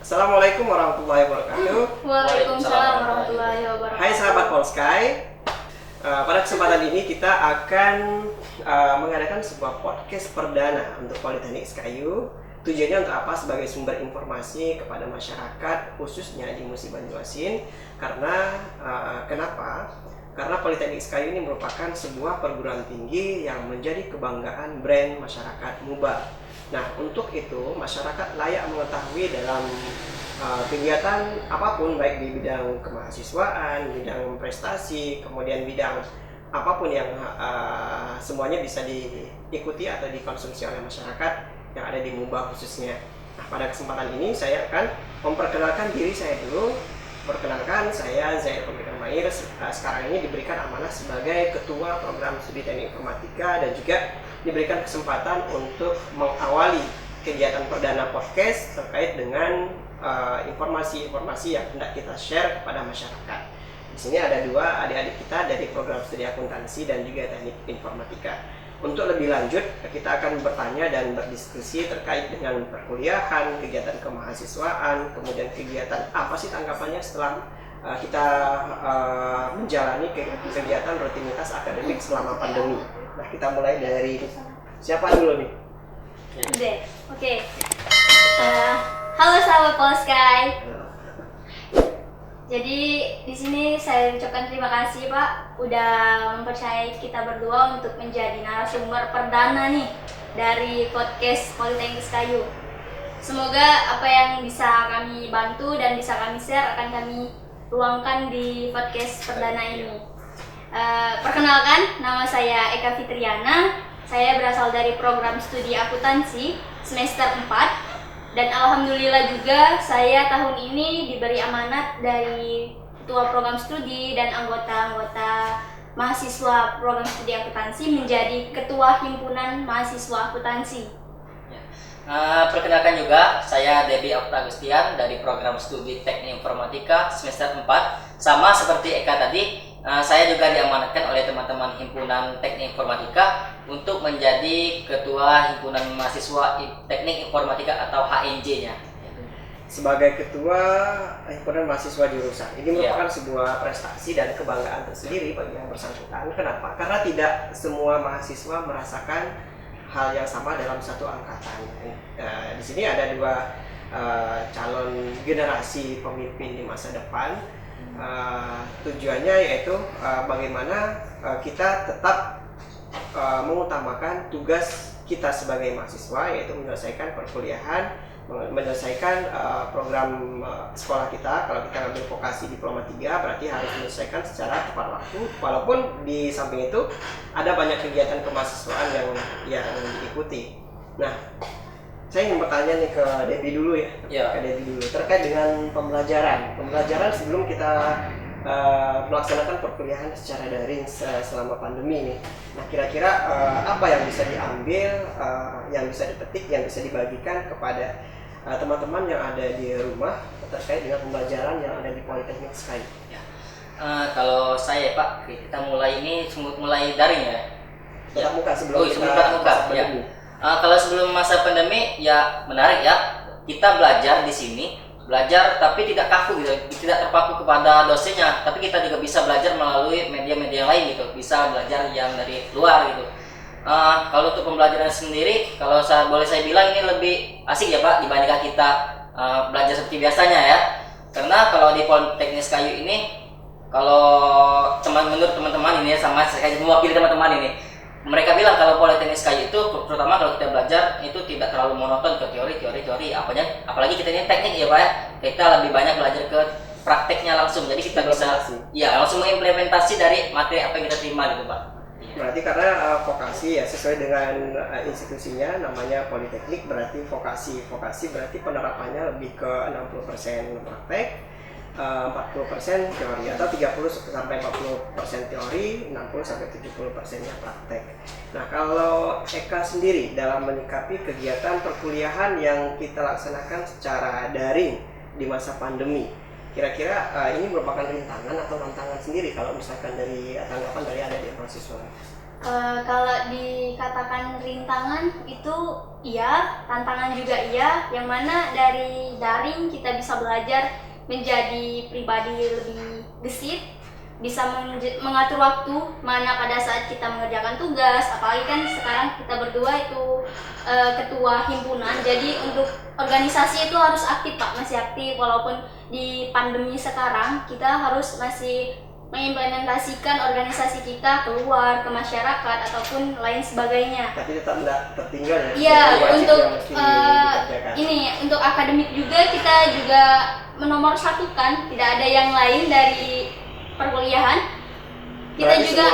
Assalamualaikum warahmatullahi wabarakatuh. Waalaikumsalam warahmatullahi wabarakatuh. Hai sahabat Polsky. Pada kesempatan ini kita akan mengadakan sebuah podcast perdana untuk Politeknik SKIU. Tujuannya untuk apa? Sebagai sumber informasi kepada masyarakat khususnya di Musi Banyuasin. Karena kenapa? Karena Politeknik SKIU ini merupakan sebuah perguruan tinggi yang menjadi kebanggaan brand masyarakat Muba. Nah, untuk itu masyarakat layak mengetahui dalam kegiatan apapun, baik di bidang kemahasiswaan, bidang prestasi, kemudian bidang apapun yang semuanya bisa diikuti atau dikonsumsi oleh masyarakat yang ada di Muba khususnya. Nah, pada kesempatan ini saya akan memperkenalkan diri saya dulu. Perkenalkan, saya Zaid Pemikiran Mair. Sekarang ini diberikan amanah sebagai Ketua Program Studi Teknik Informatika dan juga diberikan kesempatan untuk mengawali kegiatan perdana podcast terkait dengan informasi-informasi yang hendak kita share kepada masyarakat. Di sini ada dua adik-adik kita dari program studi akuntansi dan juga teknik informatika. Untuk lebih lanjut, kita akan bertanya dan berdiskusi terkait dengan perkuliahan, kegiatan kemahasiswaan, kemudian kegiatan apa sih tanggapannya setelah kita menjalani kegiatan rutinitas akademik selama pandemi. Nah, kita mulai dari siapa dulu nih? Oke. Halo sahabat Polsky. Jadi di sini saya ucapkan terima kasih Pak udah mempercayai kita berdua untuk menjadi narasumber perdana nih dari podcast Politeknik SKIU. Semoga apa yang bisa kami bantu dan bisa kami share akan kami tuangkan di podcast perdana ini. Perkenalkan, nama saya Eka Fitriana. Saya berasal dari program studi akuntansi semester 4. Dan alhamdulillah juga saya tahun ini diberi amanat dari ketua program studi dan anggota-anggota mahasiswa program studi akuntansi menjadi ketua himpunan mahasiswa akuntansi. Perkenalkan juga, saya Debbie Agustian dari program studi Teknik Informatika semester 4. Sama seperti Eka tadi, saya juga diamanatkan oleh teman-teman himpunan Teknik Informatika untuk menjadi ketua himpunan mahasiswa Teknik Informatika atau HNJ-nya. Sebagai ketua himpunan mahasiswa jurusan, ini merupakan sebuah prestasi dan kebanggaan tersendiri bagi yang bersangkutan. Kenapa? Karena tidak semua mahasiswa merasakan hal yang sama dalam satu angkatan. Di sini ada dua calon generasi pemimpin di masa depan. Tujuannya yaitu bagaimana kita tetap mengutamakan tugas kita sebagai mahasiswa, yaitu menyelesaikan perkuliahan, menyelesaikan program sekolah kita. Kalau kita ngambil vokasi diploma 3 berarti harus menyelesaikan secara tepat waktu, walaupun di samping itu ada banyak kegiatan kemahasiswaan yang diikuti. Nah, saya ingin bertanya nih ke Debbie dulu ya. Ke Debbie dulu terkait dengan pembelajaran sebelum kita melaksanakan perkuliahan secara daring selama pandemi nih. Nah, kira-kira apa yang bisa diambil, yang bisa dipetik, yang bisa dibagikan kepada teman-teman yang ada di rumah terkait dengan pembelajaran yang ada di Politeknik SKIU? Kalau saya Pak, kita mulai daring ya. Tatap muka sebelum tatap muka. Ya. Kalau sebelum masa pandemi ya menarik ya. Kita belajar di sini, tapi tidak kaku gitu, tidak terpaku kepada dosennya, tapi kita juga bisa belajar melalui media-media lain gitu, bisa belajar yang dari luar gitu. Kalau untuk pembelajaran sendiri, kalau boleh saya bilang ini lebih asik ya Pak dibandingkan kita belajar seperti biasanya ya. Karena kalau di Politeknik SKIU ini, kalau menurut teman-teman ini sama saya mewakili teman-teman ini, mereka bilang kalau Politeknik SKIU itu terutama kalau kita belajar itu tidak terlalu monoton ke teori, apalagi kita ini teknik ya Pak ya, kita lebih banyak belajar ke prakteknya langsung, jadi kita bisa langsung mengimplementasi dari materi apa yang kita terima gitu Pak. Berarti karena vokasi ya sesuai dengan institusinya namanya Politeknik, berarti vokasi berarti penerapannya lebih ke 60% praktek, 40% teori, atau 30-40% teori, 60-70%-nya praktek. Nah, kalau Eka sendiri dalam menyikapi kegiatan perkuliahan yang kita laksanakan secara daring di masa pandemi, kira-kira ini merupakan rintangan atau tantangan sendiri kalau misalkan dari tanggapan dari adik-adik mahasiswa? Kalau dikatakan rintangan itu iya, tantangan juga iya, yang mana dari daring kita bisa belajar menjadi pribadi lebih gesit, bisa mengatur waktu mana pada saat kita mengerjakan tugas, apalagi kan sekarang kita berdua itu ketua himpunan, jadi untuk organisasi itu harus aktif Pak, masih aktif walaupun di pandemi sekarang kita harus masih mengimplementasikan organisasi kita keluar ke masyarakat ataupun lain sebagainya. Tapi tetap tidak tertinggal ya. Iya, Jadi wajib untuk yang mesti dikerjakan. ini untuk akademik juga kita juga menomorsatukan, tidak ada yang lain dari perkuliahan. Kita Berarti juga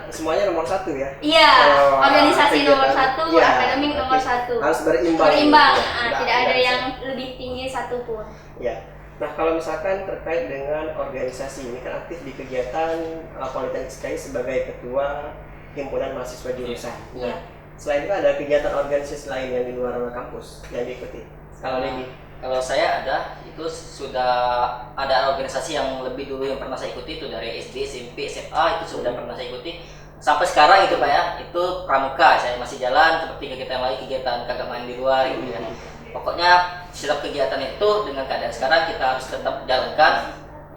semuanya nomor 1 ya. iya, Oh, organisasi kegiatan. nomor 1, Iya, akademik nomor berarti 1. harus berimbang. Berimbang, Tidak- tidak ada tidak yang bisa. lebih tinggi satu pun. Ya. Nah, kalau misalkan terkait dengan organisasi ini kan aktif di kegiatan Politeknik SKY sebagai ketua himpunan mahasiswa jurusan. Iya. Nah, selain itu ada kegiatan organisasi lain yang di luar kampus yang diikuti. Kalau Debbie, Kalau saya itu sudah ada organisasi yang lebih dulu yang pernah saya ikuti, itu dari SD, SMP, SMA itu sudah pernah saya ikuti. Sampai sekarang itu Pak ya, itu pramuka, saya masih jalan seperti kegiatan lain, kegiatan keagamaan di luar gitu ya. Pokoknya setiap kegiatan itu dengan keadaan sekarang kita harus tetap jalankan,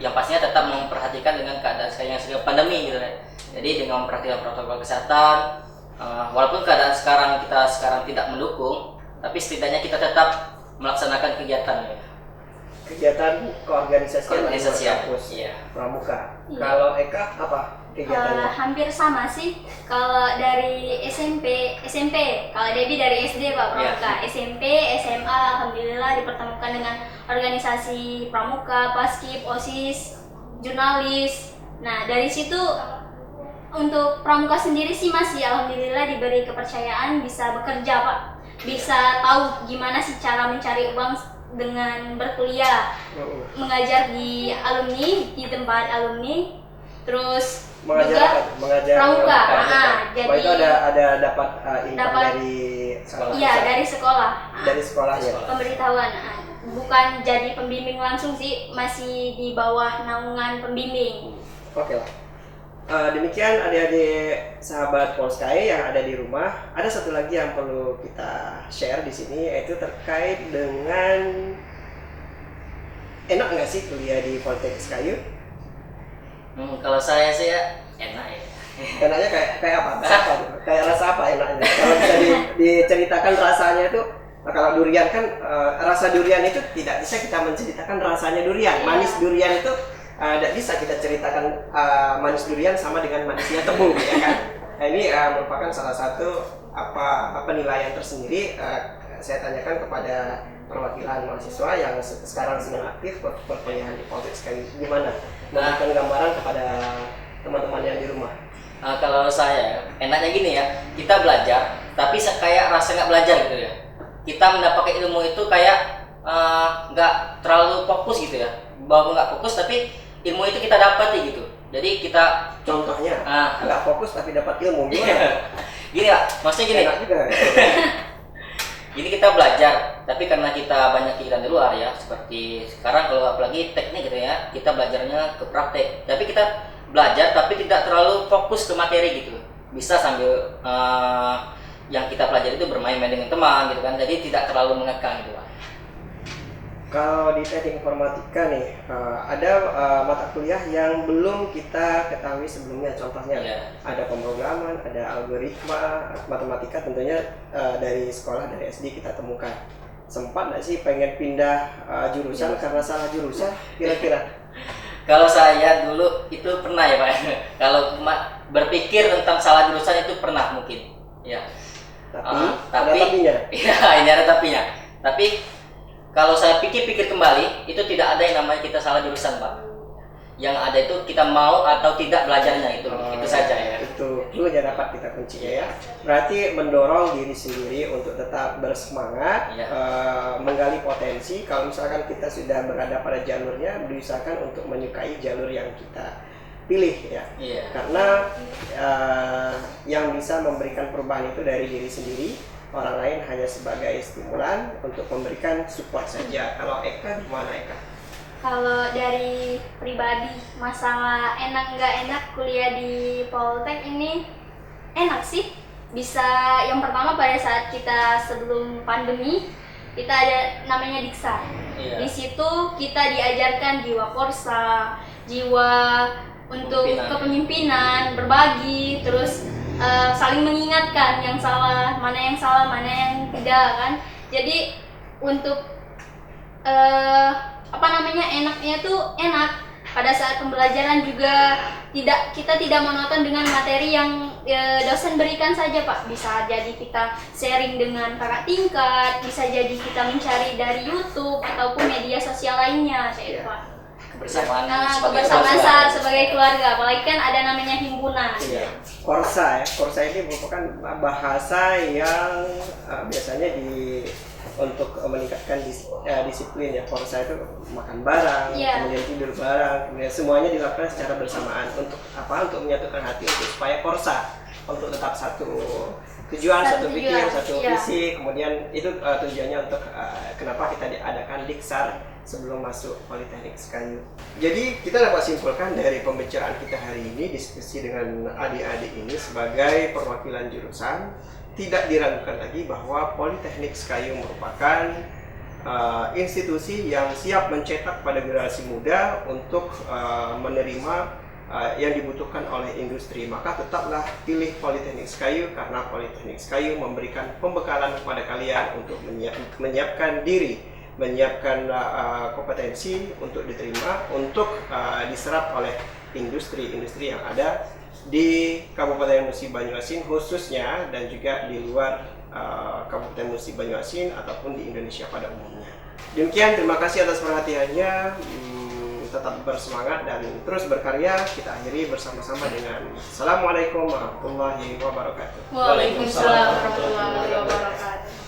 yang pastinya tetap memperhatikan dengan keadaan sekarang yang sedang pandemi gitu ya. Jadi dengan memperhatikan protokol kesehatan, walaupun keadaan kita sekarang tidak mendukung, tapi setidaknya kita tetap melaksanakan kegiatan ya. kegiatan keorganisasian di luar Keorganisasian, kampus, iya. pramuka. Iya. Kalau Eka apa kegiatannya? Hampir sama sih. Kalau dari SMP, kalau Debbie dari SD Pak Pramuka. SMP, SMA alhamdulillah dipertemukan dengan organisasi pramuka, paskib, OSIS, jurnalis. Nah, dari situ untuk pramuka sendiri sih masih alhamdulillah diberi kepercayaan bisa bekerja Pak. Bisa tahu gimana sih cara mencari uang dengan berkuliah, mengajar di alumni, di tempat alumni, terus Mengajar juga apa? Mengajar pramuka. pramuka. Jadi Oh, itu ada dapat income dapat- dari sekolah. iya dari sekolah. dari sekolahnya. Pemberitahuan, bukan jadi pembimbing langsung sih, masih di bawah naungan pembimbing. Oke lah. Demikian adik-adik sahabat Polsky yang ada di rumah. Ada satu lagi yang perlu kita share di sini, yaitu terkait dengan enak nggak sih kuliah di Politeknik SKY? Kalau saya sih ya enak ya. Enaknya kayak apa? Rasa apa? Kayak rasa apa enaknya? Kalau bisa diceritakan rasanya itu, kalau durian kan rasa durian itu tidak bisa kita menceritakan rasanya durian. Manis durian itu tidak bisa kita ceritakan manis durian sama dengan manisnya tebu, ya kan? Nah, ini merupakan salah satu penilaian tersendiri. Saya tanyakan kepada perwakilan mahasiswa yang sekarang sedang aktif perkuliahan di Politeknik SKY, gimana? Memberikan gambaran kepada teman-teman yang di rumah. Kalau saya enaknya gini ya, kita belajar tapi kayak rasa nggak belajar gitu ya. Kita mendapatkan ilmu itu kayak nggak terlalu fokus gitu ya, bahwa nggak fokus tapi ilmu itu kita dapati gitu. Jadi kita Contohnya, Ah. nggak fokus tapi dapat ilmu, gimana? gini ya, maksudnya gini. Enak juga. Jadi kita belajar, tapi karena kita banyak kegiatan di luar ya, seperti sekarang kalau apalagi teknik gitu ya, kita belajarnya ke praktek. Tapi kita belajar tapi tidak terlalu fokus ke materi gitu. Bisa sambil yang kita pelajari itu bermain-main dengan teman gitu kan. Jadi tidak terlalu mengekang gitu Pak. Kalau di teknik informatika nih, ada mata kuliah yang belum kita ketahui sebelumnya. Contohnya Iya. ada pemrograman, ada algoritma, matematika tentunya dari sekolah, dari SD kita temukan. Sempat nggak sih pengen pindah jurusan karena salah jurusan kira-kira? Kalau saya dulu itu pernah ya Pak. Kalau berpikir tentang salah jurusan itu pernah mungkin. Ya. Tapi ada tapi tapinya. Iya, ini ada tapinya. Tapi kalau saya pikir-pikir kembali, itu tidak ada yang namanya kita salah jurusan, Pak. Yang ada itu kita mau atau tidak belajarnya itu saja ya. Itu clue-nya dapat kita kuncinya ya. Berarti mendorong diri sendiri untuk tetap bersemangat, Iya. menggali potensi. Kalau misalkan kita sudah berada pada jalurnya, berusahakan untuk menyukai jalur yang kita pilih ya. Iya. Karena yang bisa memberikan perubahan itu dari diri sendiri. Orang lain hanya sebagai stimulan untuk memberikan support saja. Kalau Eka gimana Eka? Kalau dari pribadi masalah enak nggak enak kuliah di Poltek ini enak sih, bisa, yang pertama pada saat kita sebelum pandemi kita ada namanya Diksar. Iya. Di situ kita diajarkan jiwa korsa, jiwa untuk kepemimpinan, berbagi, terus saling mengingatkan yang salah, mana yang tidak kan. Jadi untuk enaknya tuh enak. Pada saat pembelajaran juga kita tidak monoton dengan materi yang dosen berikan saja Pak. Bisa jadi kita sharing dengan kakak tingkat, bisa jadi kita mencari dari YouTube ataupun media sosial lainnya, kayak itu Pak. Kebersamaan sebagai keluarga, apalagi kan ada namanya himpunan. Iya. Korsa ini merupakan bahasa yang biasanya untuk meningkatkan disiplin ya. Korsa itu makan bareng, kemudian tidur bareng, kemudian semuanya dilakukan secara bersamaan untuk menyatukan hati supaya korsa untuk tetap satu tujuan, satu pikir, satu visi. Kemudian itu tujuannya untuk kenapa kita diadakan Diksar sebelum masuk Politeknik Sekayu. Jadi kita dapat simpulkan dari pembicaraan kita hari ini, diskusi dengan adik-adik ini sebagai perwakilan jurusan, tidak diragukan lagi bahwa Politeknik Sekayu merupakan institusi yang siap mencetak pada generasi muda untuk menerima yang dibutuhkan oleh industri. Maka tetaplah pilih Politeknik Sekayu, karena Politeknik Sekayu memberikan pembekalan kepada kalian untuk menyiapkan diri, menyiapkan kompetensi untuk diterima, untuk diserap oleh industri-industri yang ada di Kabupaten Musi Banyuasin khususnya, dan juga di luar Kabupaten Musi Banyuasin ataupun di Indonesia pada umumnya. Demikian, terima kasih atas perhatiannya. Tetap bersemangat dan terus berkarya. Kita akhiri bersama-sama dengan Assalamualaikum warahmatullahi wabarakatuh. Waalaikumsalam warahmatullahi wabarakatuh.